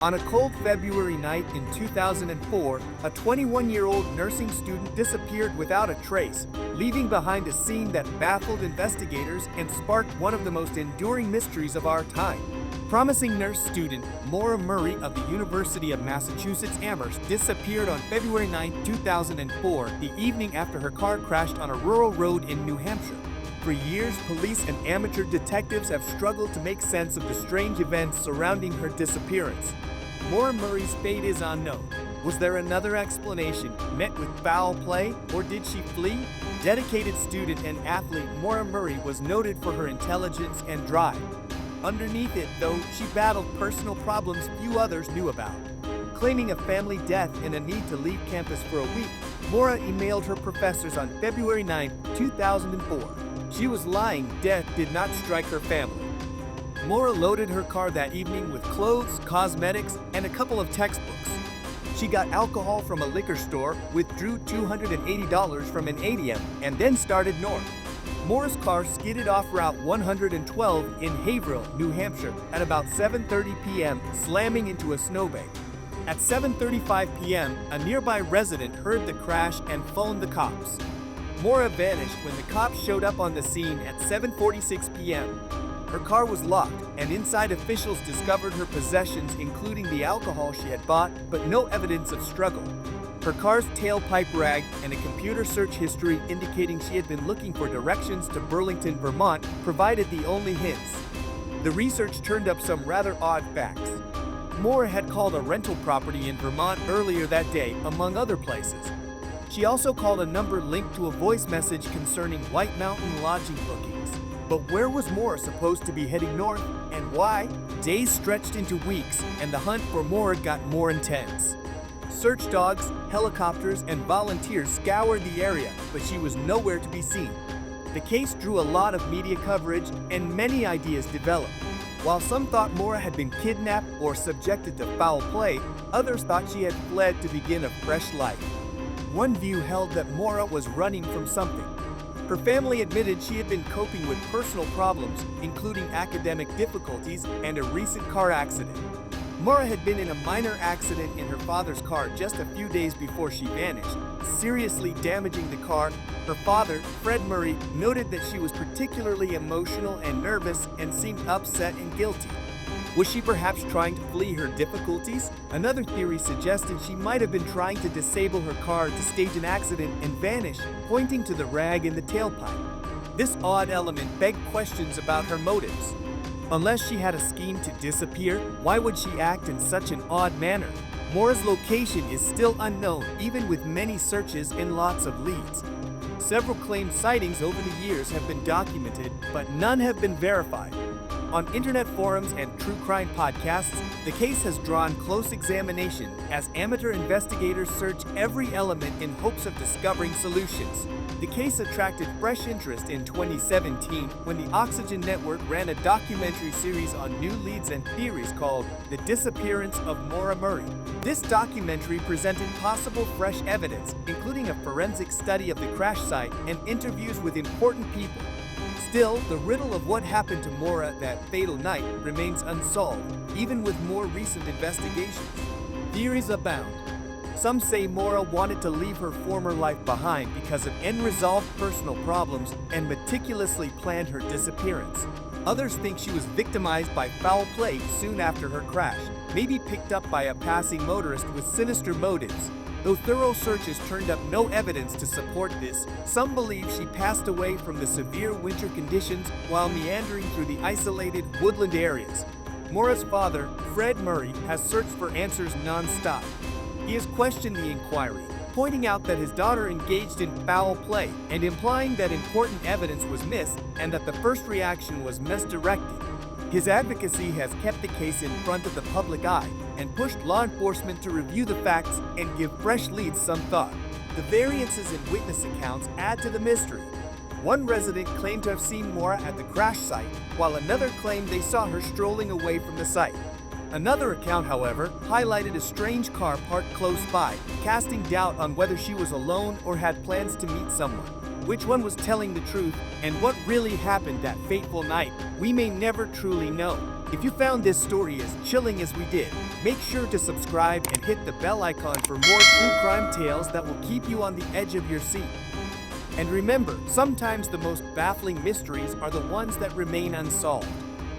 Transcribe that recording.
On a cold February night in 2004, a 21-year-old nursing student disappeared without a trace, leaving behind a scene that baffled investigators and sparked one of the most enduring mysteries of our time. Promising nurse student Maura Muray of the University of Massachusetts Amherst disappeared on February 9, 2004, the evening after her car crashed on a rural road in New Hampshire. For years, police and amateur detectives have struggled to make sense of the strange events surrounding her disappearance. Maura Muray's fate is unknown. Was there another explanation, met with foul play, or did she flee? Dedicated student and athlete Maura Muray was noted for her intelligence and drive. Underneath it, though, she battled personal problems few others knew about. Claiming a family death and a need to leave campus for a week, Maura emailed her professors on February 9, 2004. She was lying. Death did not strike her family. Maura loaded her car that evening with clothes, cosmetics, and a couple of textbooks. She got alcohol from a liquor store, withdrew $280 from an ATM, and then started north. Maura's car skidded off Route 112 in Haverhill, New Hampshire at about 7:30 p.m., slamming into a snowbank. At 7:35 p.m., a nearby resident heard the crash and phoned the cops. Maura vanished when the cops showed up on the scene at 7:46 p.m. Her car was locked, and inside officials discovered her possessions, including the alcohol she had bought, but no evidence of struggle. Her car's tailpipe rag and a computer search history indicating she had been looking for directions to Burlington, Vermont, provided the only hints. The research turned up some rather odd facts. Maura had called a rental property in Vermont earlier that day, among other places. She also called a number linked to a voice message concerning White Mountain lodging bookings. But where was Maura supposed to be heading north, and why? Days stretched into weeks, and the hunt for Maura got more intense. Search dogs, helicopters, and volunteers scoured the area, but she was nowhere to be seen. The case drew a lot of media coverage, and many ideas developed. While some thought Maura had been kidnapped or subjected to foul play, others thought she had fled to begin a fresh life. One view held that Maura was running from something. Her family admitted she had been coping with personal problems, including academic difficulties and a recent car accident. Maura had been in a minor accident in her father's car just a few days before she vanished, seriously damaging the car. Her father, Fred Muray, noted that she was particularly emotional and nervous and seemed upset and guilty. Was she perhaps trying to flee her difficulties? Another theory suggested she might have been trying to disable her car to stage an accident and vanish, pointing to the rag in the tailpipe. This odd element begged questions about her motives. Unless she had a scheme to disappear, why would she act in such an odd manner? Maura's location is still unknown, even with many searches and lots of leads. Several claimed sightings over the years have been documented, but none have been verified. On internet forums and true crime podcasts, the case has drawn close examination as amateur investigators search every element in hopes of discovering solutions. The case attracted fresh interest in 2017 when the Oxygen Network ran a documentary series on new leads and theories called The Disappearance of Maura Muray. This documentary presented possible fresh evidence, including a forensic study of the crash site and interviews with important people. Still, the riddle of what happened to Maura that fatal night remains unsolved, even with more recent investigations. Theories abound. Some say Maura wanted to leave her former life behind because of unresolved personal problems and meticulously planned her disappearance. Others think she was victimized by foul play soon after her crash, maybe picked up by a passing motorist with sinister motives. Though thorough searches turned up no evidence to support this, some believe she passed away from the severe winter conditions while meandering through the isolated woodland areas. Maura's father, Fred Muray, has searched for answers non-stop. He has questioned the inquiry, pointing out that his daughter engaged in foul play and implying that important evidence was missed and that the first reaction was misdirected. His advocacy has kept the case in front of the public eye and pushed law enforcement to review the facts and give fresh leads some thought. The variances in witness accounts add to the mystery. One resident claimed to have seen Maura at the crash site, while another claimed they saw her strolling away from the site. Another account, however, highlighted a strange car parked close by, casting doubt on whether she was alone or had plans to meet someone. Which one was telling the truth, and what really happened that fateful night, we may never truly know. If you found this story as chilling as we did, make sure to subscribe and hit the bell icon for more true crime tales that will keep you on the edge of your seat. And remember, sometimes the most baffling mysteries are the ones that remain unsolved.